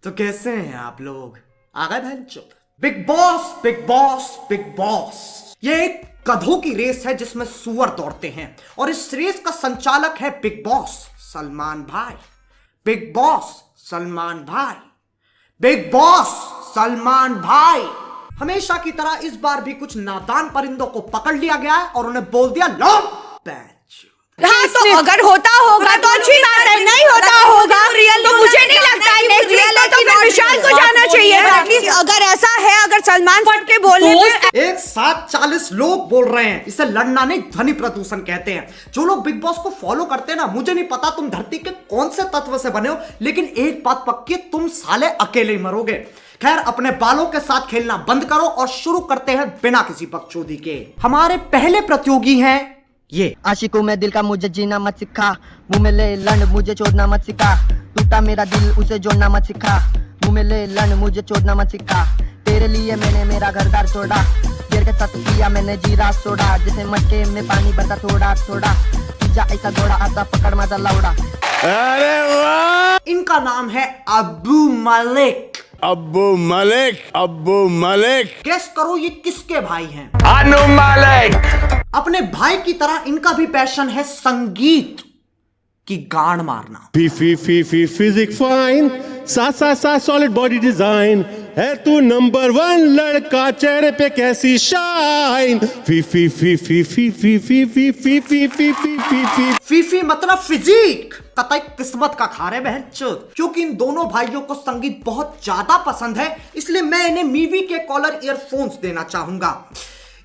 तो कैसे हैं आप लोग? आ गए भैंचोद? Bigg Boss Bigg Boss Bigg Boss, ये एक गधों की रेस है जिसमें सुअर दौड़ते हैं और इस रेस का संचालक है बिग बॉस सलमान भाई। बिग बॉस सलमान भाई, बिग बॉस सलमान भाई। हमेशा की तरह इस बार भी कुछ नादान परिंदों को पकड़ लिया गया है और उन्हें बोल दिया लो बैच। हाँ, तो अगर होता होगा तो अच्छी बात है, नहीं होता होगा तो मुझे नहीं लगता है नेक्स्ट रियल है तो फिर विशाल को जाना चाहिए। एटलीस्ट अगर ऐसा है, अगर सलमान फट के बोलने पे एक साथ 40 लोग बोल रहे हैं, इसे लड़ना नहीं ध्वनि प्रदूषण कहते हैं। जो लोग बिग बॉस को फॉलो करते हैं ना, मुझे नहीं पता तुम धरती के कौन से तत्व से बने हो, लेकिन एक बात पक्की, तुम साले अकेले ही मरोगे। खैर, अपने बालों के साथ खेलना बंद करो और शुरू करते हैं बिना किसी बकचोदी के। हमारे पहले प्रतियोगी हैं ये। आशिकों में दिल का मुझे जीना मत सिखा, मुंह में ले लंड मुझे छोड़ना मत सिखा, टूटा मेरा दिल उसे जोड़ना मत सिखा, मुंह में ले लंड मुझे छोड़ना मत सिखा, तेरे लिए मैंने मेरा घर द्वार छोड़ा, देर के साथ किया मैंने जीरा छोड़ा, जैसे मटके में पानी भरता थोड़ा थोड़ा, जा ऐसा घोड़ा आता पकड़ मजा लौड़ा। अरे वाह! इनका नाम है अब्बू मलिक। अब्बू मलिक, अब्बू मलिक। गेस करो ये किसके भाई हैं? अनु मलिक। अपने भाई की तरह इनका भी पैशन है संगीत की गान मारना। फिजिक फाइन, सा सॉलिड बॉडी डिजाइन, है तू नंबर 1 लड़का, चेहरे पे कैसी शाइन। फीफी मतलब फिजिक, कतई किस्मत का खारे बहनचोद। क्योंकि इन दोनों भाइयों को संगीत बहुत ज्यादा पसंद है, इसलिए मैं इन्हें मीवी के कॉलर ईयरफोन्स देना चाहूंगा।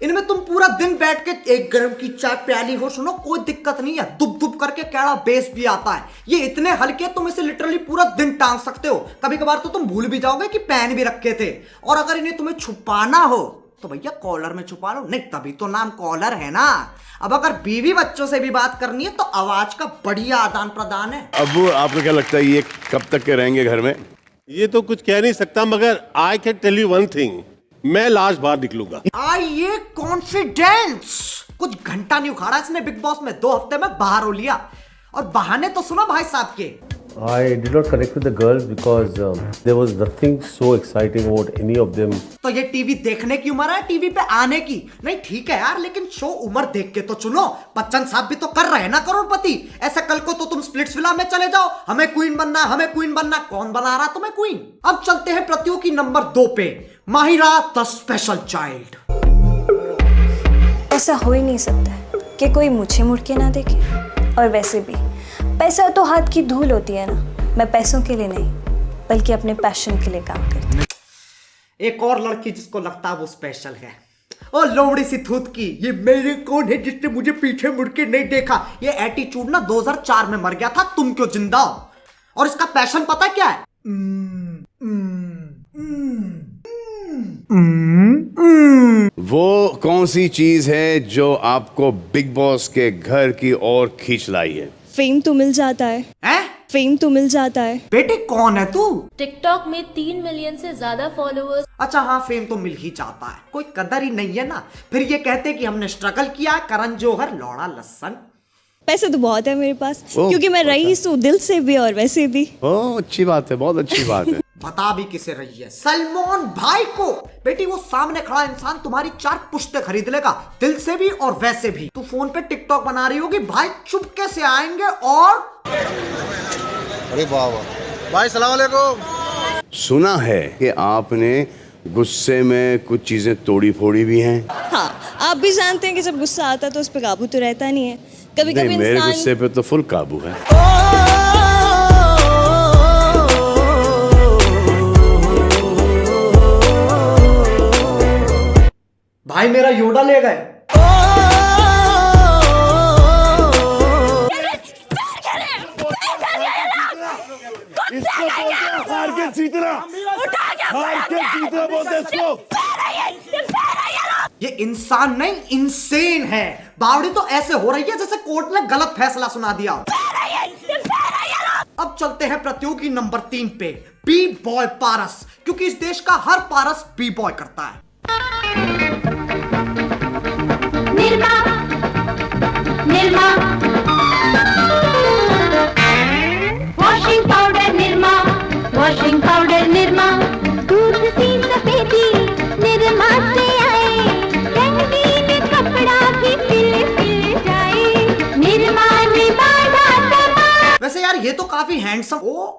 इनमें तुम पूरा दिन बैठ के एक गर्म की चाय प्याली हो, सुनो कोई दिक्कत नहीं है, दुब दुब करके कैड़ा बेस भी आता है। ये इतने हल्के तुम इसे लिटरली पूरा दिन टांग सकते हो। कभी कभार तो तुम भूल भी जाओगे कि पेन भी रखे थे। और अगर इन्हें तुम्हें छुपाना हो तो भैया कॉलर में छुपा लो, नहीं तभी तो नाम कॉलर है ना। अब अगर बीवी बच्चों से भी बात करनी है तो आवाज का बढ़िया आदान प्रदान है। अब्बू, आपको क्या लगता है ये कब तक के रहेंगे घर में? ये तो कुछ कह नहीं सकता, मगर I can tell you one thing, मैं लास्ट बार निकलूंगा। आइए कॉन्फिडेंस। कुछ घंटा नहीं उखाड़ा इसने बिग बॉस में, 2 हफ्ते में बाहर हो लिया। और बहाने तो सुनो भाई साहब के। I did not connect with the girls because there was nothing so exciting about any of them. तो ये टीवी देखने की उम्र है, टीवी पे आने की नहीं। ठीक है यार, लेकिन शो उम्र देख के तो चुनो। बच्चन साहब भी तो कर रहे हैं ना करोड़पति। ऐसे कल को तो तुम स्प्लिट्सविला में चले जाओ, हमें क्वीन बनना, हमें क्वीन बनना। कौन बना रहा तुम्हें क्वीन? अब चलते हैं प्रतियोगी नंबर 2 पे, माहिरा द स्पेशल चाइल्ड। ऐसा हो ही नहीं सकता है कि कोई मुझे मुड़ के ना देखे। और वैसे भी पैसा तो हाथ की धूल होती है ना। मैं पैसों के लिए नहीं बल्कि अपने पैशन के लिए काम करती हूँ। एक और लड़की जिसको लगता है वो स्पेशल है, ओ लोमड़ी सी थूत की, ये मेरे कौन है जिसने मुझे पीछे मुड़ के नहीं देखा। ये एटीट्यूड ना 2004 में मर गया था, तुम क्यों जिंदा हो। और इसका पैशन पता क्या है? वो कौन सी चीज है जो आपको बिग बॉस के घर की ओर खींच लाई है? फेम तो मिल जाता है, फेम तो मिल जाता है। बेटे कौन है तू? टिकटॉक में 3 मिलियन से ज्यादा फॉलोअर्स। अच्छा हाँ, फेम तो मिल ही जाता है, कोई कदर ही नहीं है ना। फिर ये कहते कि हमने स्ट्रगल किया, करण जौहर लौड़ा लसन। पैसे तो बहुत है मेरे पास, क्योंकि मैं रईस हूँ दिल से भी और वैसे भी। ओह, अच्छी बात है, बहुत अच्छी बात है। बता भी किसे रही है? सलमान भाई को। बेटी वो सामने खड़ा इंसान तुम्हारी 4 पुश्ते खरीद लेगा, दिल से भी और वैसे भी। तू फोन पे टिकटॉक बना रही होगी, भाई चुपके से आएंगे और अरे वाह भाई, सलाम वालेकुम। सुना है कि आपने गुस्से में कुछ चीजें तोड़ी फोड़ी भी हैं। हाँ, आप भी जानते हैं कि जब गुस्सा आता है तो उस पर काबू तो रहता नहीं है। कभी कभी मेरे गुस्से पे तो फुल काबू है। भाई मेरा योडा ले गए। ये इंसान नहीं इंसेन है। बावड़ी तो ऐसे हो रही है जैसे कोर्ट ने गलत फैसला सुना दिया। अब चलते हैं प्रतियोगी नंबर 3 पे, बी बॉय पारस। क्योंकि इस देश का हर पारस बी बॉय करता है। Nirma Nirma washing powder, Nirma washing powder. Powder Nirma, दूध सी सफेदी निरमा से आए, रंगीन कपड़ा भी खिल जाए, निरमा ने बांधा समा। वैसे यार ये तो काफी हैंडसम। ओ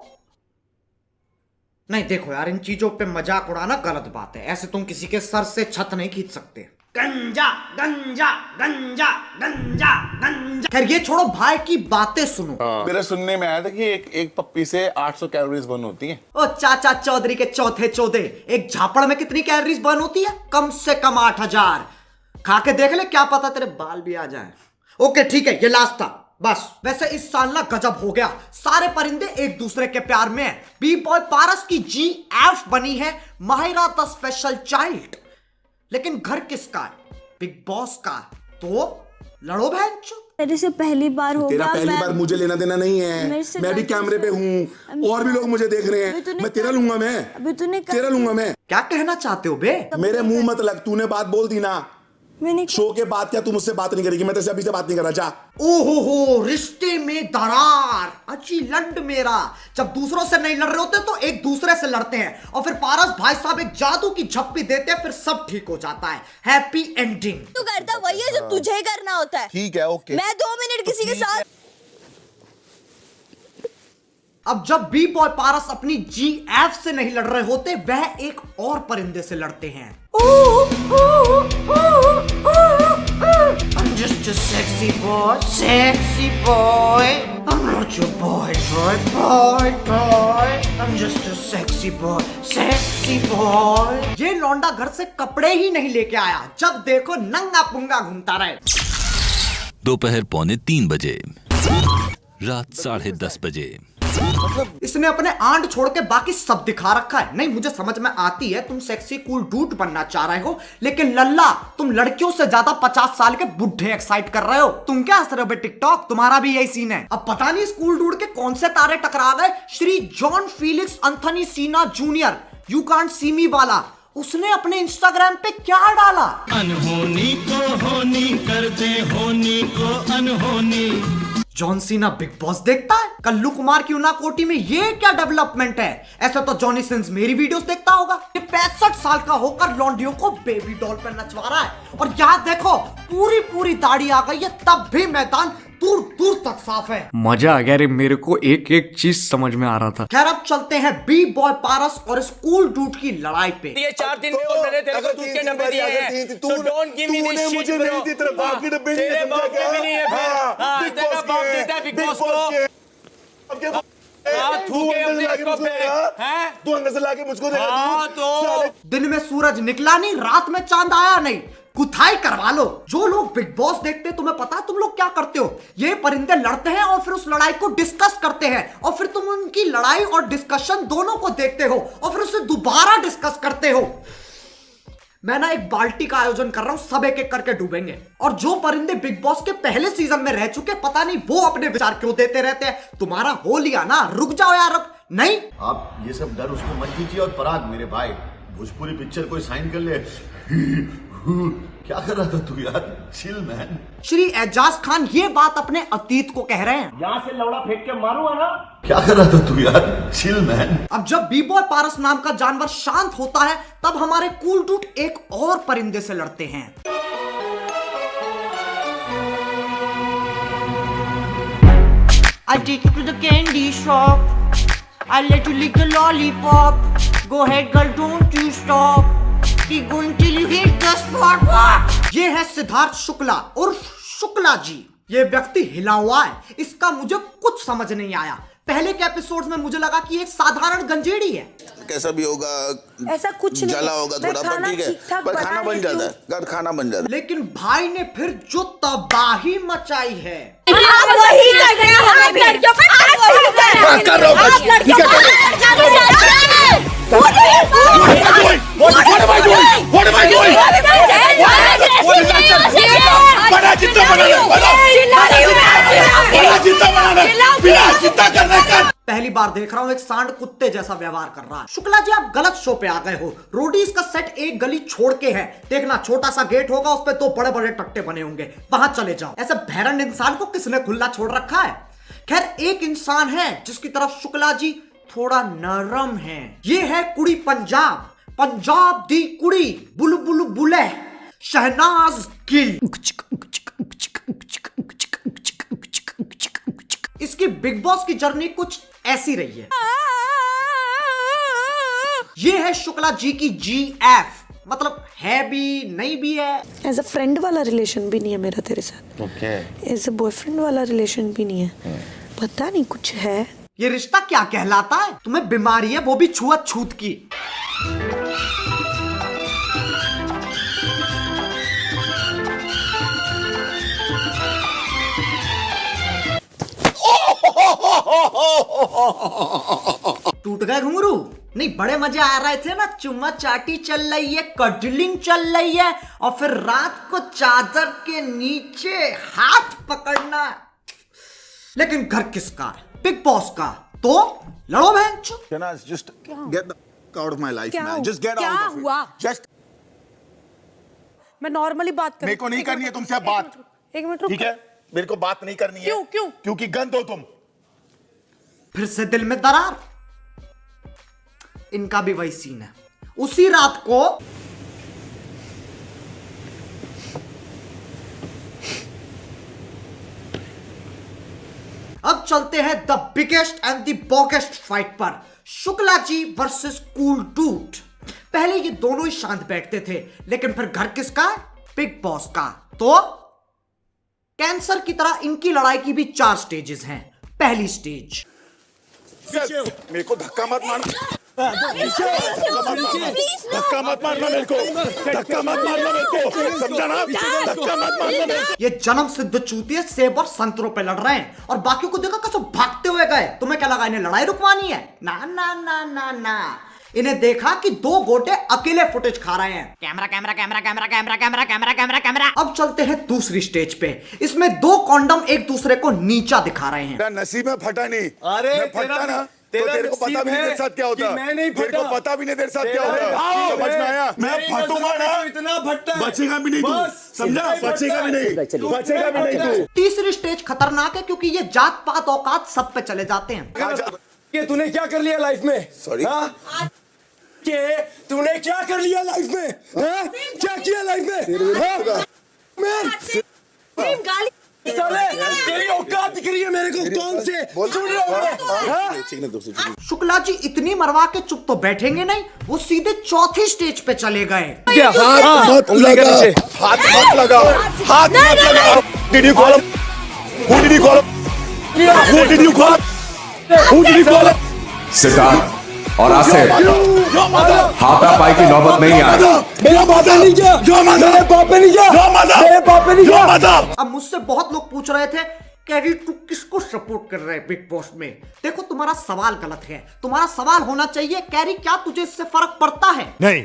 नहीं देखो यार, इन चीजों पे मजाक उड़ाना गलत बात है। ऐसे तुम किसी के सर से छत नहीं खींच सकते। गंजा गंजा गंजा गंजा गंजा। खैर ये छोड़ो, भाई की बातें सुनो। मेरे सुनने में आया था कि एक पप्पी से 800 कैलोरीज बर्न होती हैं। ओ चाचा चौधरी के चौथे चौधे, एक झापड़ में कितनी कैलोरीज बर्न होती है? कम से कम 8000। खा के देख ले, क्या पता तेरे बाल भी आ जाए। ओके ठीक है, ये लास्ट था बस। वैसे इस साल ना गजब हो गया, सारे परिंदे एक दूसरे के प्यार में हैं। बी बॉय पारस की GF बनी है माहिरा द स्पेशल चाइल्ड। लेकिन घर किसका है? बिग बॉस का। तो लड़ो बहनचोद। मेरे से पहली बार होगा। तेरा पहली बार मुझे लेना देना नहीं है। मैं भी कैमरे पे हूँ और भी लोग मुझे देख रहे हैं। मैं तेरा लूंगा, मैं अभी तूने तेरा लूंगा मैं। क्या कहना चाहते हो बे? मेरे मुंह मत लग, तूने बात बोल दी ना। मैंने शो के बाद क्या तू मुझसे बात नहीं करेगी? मैं तेरे अभी से बात नहीं कर रहा। जा। ओहो, रिश्ते में दरार। अच्छी लंड मेरा। जब दूसरों से नहीं लड़ रहे होते तो एक दूसरे से लड़ते हैं, और फिर पारस भाई साहब एक जादू की झप्पी देते हैं, फिर सब ठीक हो जाता है। Happy ending. तू करता वही है जो तुझे करना होता है। ठीक है, ओके। मैं 2 मिनट किसी के साथ। अब जब बी बॉय पारस अपनी GF से नहीं लड़ रहे होते, वह एक और परिंदे से लड़ते हैं। I'm just a sexy boy, sexy boy. I'm not your boy, boy. I'm just a sexy boy, sexy boy. ये लौंडा घर से कपड़े ही नहीं लेके आया, जब देखो नंगा पुंगा घूमता रहे। दोपहर 2:45 बजे, रात 10:30 बजे। इसने अपने आंड छोड़ के बाकी सब दिखा रखा है। नहीं मुझे समझ में आती है, तुम सेक्सी कूल डूड बनना चाह रहे हो, लेकिन लल्ला तुम लड़कियों से ज्यादा 50 साल के बुढ़े एक्साइट कर रहे हो। तुम क्या हंस रहे हो बे टिकटॉक? तुम्हारा भी यही सीन है। अब पता नहीं स्कूल डूड के कौन से तारे टकरा गए। श्री जॉन फीलिक्स एंथनी सीना जूनियर, यू कांट सी मी वाला, उसने अपने इंस्टाग्राम पे क्या डाला? अनहोनी को होनी कर दे, होनी को अनहोनी। जॉन सीना बिग बॉस देखता है? कल्लू कुमार की उना कोटी में ये क्या डेवलपमेंट है? ऐसा तो जॉनी सिंस मेरी वीडियोस देखता होगा। ये 65 साल का होकर लौंडियों को बेबी डॉल पर नचवा रहा है, और यहाँ देखो पूरी दाढ़ी आ गई है, तब भी मैदान दूर दूर तक साफ है। मजा आ गया रे, मेरे को एक एक चीज समझ में आ रहा था। खैर अब चलते हैं बी बॉय पारस और स्कूल डूड की लड़ाई पे। ये 4 दिन में और मैंने तेरे को दूध के डब्बे दिए हैं, so don't give me this shit bro। तेरे बाप के डब्बे नहीं है फिर। हां तेरा बाप देता है बिग बॉस को। तू अंदर से लाके मुझको देगा। हाँ तो दिन में सूरज निकला नहीं, रात में चांद आया नहीं, कुथाई करवा लो। जो लोग बिग बॉस देखते हैं, तुम्हें पता है तुम लोग क्या करते हो? ये परिंदे लड़ते हैं और फिर उस लड़ाई को डिस्कस करते हैं, और फिर तुम उनकी लड़ाई और डिस्कशन दोनों को देखते हो, और फिर उसे दोबारा डिस्कस करते हो। मैं ना एक बाल्टी का आयोजन कर रहा हूं, सब एक एक करके डूबेंगे, और जो परिंदे बिग बॉस के पहले सीजन में रह चुके, पता नहीं वो अपने विचार क्यों देते रहते हैं। तुम्हारा हो लिया ना, रुक जाओ यार। अब नहीं, आप ये सब डर उसको मत दीजिए। और पराग मेरे भाई, भोजपुरी पिक्चर कोई साइन कर ले। क्या कर रहा था तू यार? Chill man. श्री एजाज खान ये बात अपने अतीत को कह रहे हैं। यहाँ से लौड़ा फेंक के मारूंगा ना। क्या कर रहा था तू यार? Chill man. अब जब बी बॉय पारस नाम का जानवर शांत होता है, तब हमारे कूल डूड एक और परिंदे से लड़ते हैं। I take you to the candy shop. I let you lick the lollipop. Go ahead girl, don't you stop. Keep going till you hit the spot. ये है सिद्धार्थ शुक्ला और शुक्ला जी। ये व्यक्ति हिला हुआ है, इसका मुझे कुछ समझ नहीं आया। पहले के एपिसोड में मुझे लगा कि एक साधारण गंजेड़ी है। कैसा भी होगा, ऐसा कुछ नहीं, जला होगा थोड़ा, पर ठीक है, पर खाना बन जाता है, खाना बन जाता है। लेकिन भाई ने फिर जो तबाही मचाई है। आप वही कर रहे हैं, आप लड़कियों पे आप वही कर रहे हैं, कर रहा हूं, आप लड़कियों पे पहली बार देख रहा हूँ एक सांड कुत्ते जैसा व्यवहार कर रहा है। शुक्ला जी आप गलत शो पे आ गए हो। रोडीज का सेट एक गली छोड़ के है, देखना छोटा सा गेट होगा, उस पे 2 बड़े बड़े टट्टे बने होंगे, वहां चले जाओ। ऐसे भैरन इंसान को किसने खुला छोड़ रखा है? खैर एक इंसान है जिसकी तरफ शुक्ला जी थोड़ा नरम है। ये है कुड़ी पंजाब, पंजाब दी कुड़ी, बुलबुल बुले, शहनाज गिल। इसकी बिग बॉस की जर्नी कुछ ऐसी रही है। ये है शुक्ला जी की GF, मतलब है भी नहीं भी है। एज अ फ्रेंड वाला रिलेशन भी नहीं है मेरा तेरे साथ। ओके। एज अ बॉयफ्रेंड वाला रिलेशन भी नहीं है। पता नहीं कुछ है। ये रिश्ता क्या कहलाता है? तुम्हें बीमारी है, वो भी छुआत छूत की। टूट गए घुंघरू? नहीं, बड़े मजे आ रहे थे ना, चुम्मा चाटी चल रही है, कडलिंग चल रही है, और फिर रात को चादर के नीचे हाथ पकड़ना। लेकिन घर किसका है? बिग बॉस का। तो लड़ो बहन। Just get the fuck out of my life, क्या man. Just get क्या out of it. हुआ? Just मैं नॉर्मली बात कर। मेरे को नहीं करनी है तुमसे अब बात। एक मिनट रुक। ठीक है, मेरे को बात नहीं करनी है। क्यों? क्योंकि गंद हो तुम। फिर से दिल में दरार। इनका भी वही सीन है। उसी रात को अब चलते हैं the biggest and the boggest fight पर, Shukla ji versus cool dude. पहले ये दोनों ही शांत बैठते थे, लेकिन फिर घर किसका? बिग बॉस का। तो कैंसर की तरह इनकी लड़ाई की भी 4 स्टेजेस हैं। पहली स्टेज, मेरे को धक्का मत मारना। धक्का मत मारना मेरे को। धक्का मत मारना मेरे को, समझा ना? धक्का मत मारना मेरे को। ये जन्म सिद्ध चूतिए सेब और संतरों पे लड़ रहे हैं, और बाकियों को देखा कैसे भागते हुए गए। तुम्हें क्या लगा इन्हें लड़ाई रुकवानी है? ना ना ना ना ना। इन्हें देखा कि 2 गोटे अकेले फुटेज खा रहे हैं। Camera camera camera camera camera camera camera camera camera. अब चलते हैं दूसरी स्टेज पे। इसमें 2 कॉन्डम एक दूसरे को नीचा दिखा रहे हैं। मेरा नसीब में फटा नहीं। अरे मैं फटता ना तो तेरे को पता भी नहीं तेरे साथ क्या होता। मैं नहीं तेरे को पता भी नहीं तेरे साथ क्या होता। समझ में आया? मैं फटूंगा ना, इतना फटता है। बचेगा भी नहीं तू, समझा? बचेगा भी नहीं, बचेगा भी नहीं तू। तीसरी स्टेज खतरनाक है, क्योंकि ये जात पात औकात सब पे चले जाते हैं। ये तूने क्या कर लिया लाइफ में? सॉरी के तूने क्या कर लिया लाइफ में? हाँ? क्या किया लाइफ में? साले, तेरी औकात दिख रही है मेरे को। कौन से सुन रहे हो? शुक्ला जी इतनी मरवा के चुप तो बैठेंगे नहीं, वो सीधे चौथी स्टेज पे चले गए। हाथ मत लगा, हाथ मत लगा, हाथ मत लगा। Did you call him? Who did you call him? Who did you call him? Who did you call him? Siddharth और आसिफ, हाथापाई की नौबत नहीं आ रही। मेरा बातें नहीं किया, मेरे पापा नहीं किया, मेरे पापा नहीं किया। अब मुझसे बहुत लोग पूछ रहे थे, कैरी तू किसको सपोर्ट कर रहे है बिग बॉस में? देखो, तुम्हारा सवाल गलत है। तुम्हारा सवाल होना चाहिए, कैरी क्या तुझे इससे फर्क पड़ता है? नहीं।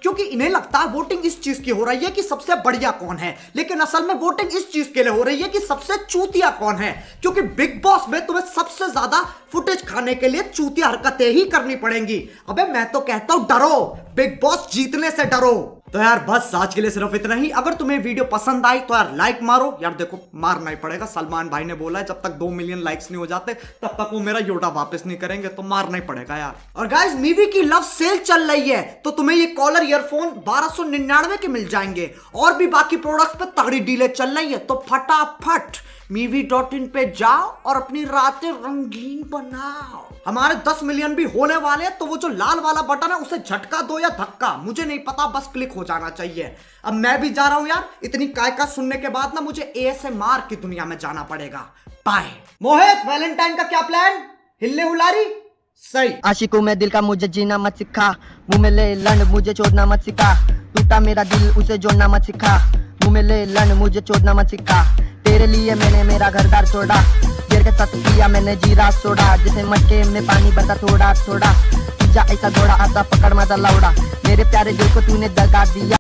क्योंकि इन्हें लगता है वोटिंग इस चीज की हो रही है कि सबसे बढ़िया कौन है, लेकिन असल में वोटिंग इस चीज के लिए हो रही है कि सबसे चूतिया कौन है। क्योंकि बिग बॉस में तुम्हें सबसे ज्यादा फुटेज खाने के लिए चूतिया हरकतें ही करनी पड़ेंगी। अबे मैं तो कहता हूं डरो, बिग बॉस जीतने से डरो। तो यार बस आज के लिए सिर्फ इतना ही। अगर तुम्हें वीडियो पसंद आई तो यार लाइक मारो। यार देखो, मारना ही पड़ेगा। सलमान भाई ने बोला है जब तक 2 मिलियन लाइक्स नहीं हो जाते तब तक वो मेरा योटा वापस नहीं करेंगे, तो मारना ही पड़ेगा यार। और गाइस, मीवी की लव सेल चल रही है, तो तुम्हें ये कॉलर ईयरफोन 1299 के मिल जाएंगे, और भी बाकी प्रोडक्ट्स पे तगड़ी डीलें चल रही है। तो फटाफट movie.in पे जाओ और अपनी रातें रंगीन बनाओ। हमारे 10 मिलियन भी होने वाले हैं, तो वो जो लाल वाला बटन है उसे झटका दो या धक्का, मुझे नहीं पता, बस क्लिक हो जाना चाहिए। अब मैं भी जा रहा हूं यार, इतनी काय सुनने के बाद ना मुझे ASMR की दुनिया में जाना पड़ेगा। बाय। मोहित, वैलेंटाइन का क्या प्लान? हिलने हुलारी? सही। आशिकों में दिल का मुझे जीना मत सिखा, मुंह में ले लंड मुझे छोड़ना मत सिखा। टूटा मेरा दिल उसे जोड़ना मत सिखा, मुंह में ले लंड मुझे छोड़ना मत सिखा। तेरे लिए मैंने मेरा घरदार छोड़ा, गिर के साथ पिया मैंने जीरा सोडा। जैसे मटके में पानी भरता थोड़ा थोड़ा, जा ऐसा घोड़ा आता पकड़ मत लौड़ा। मेरे प्यारे दिल को तूने दगा दिया।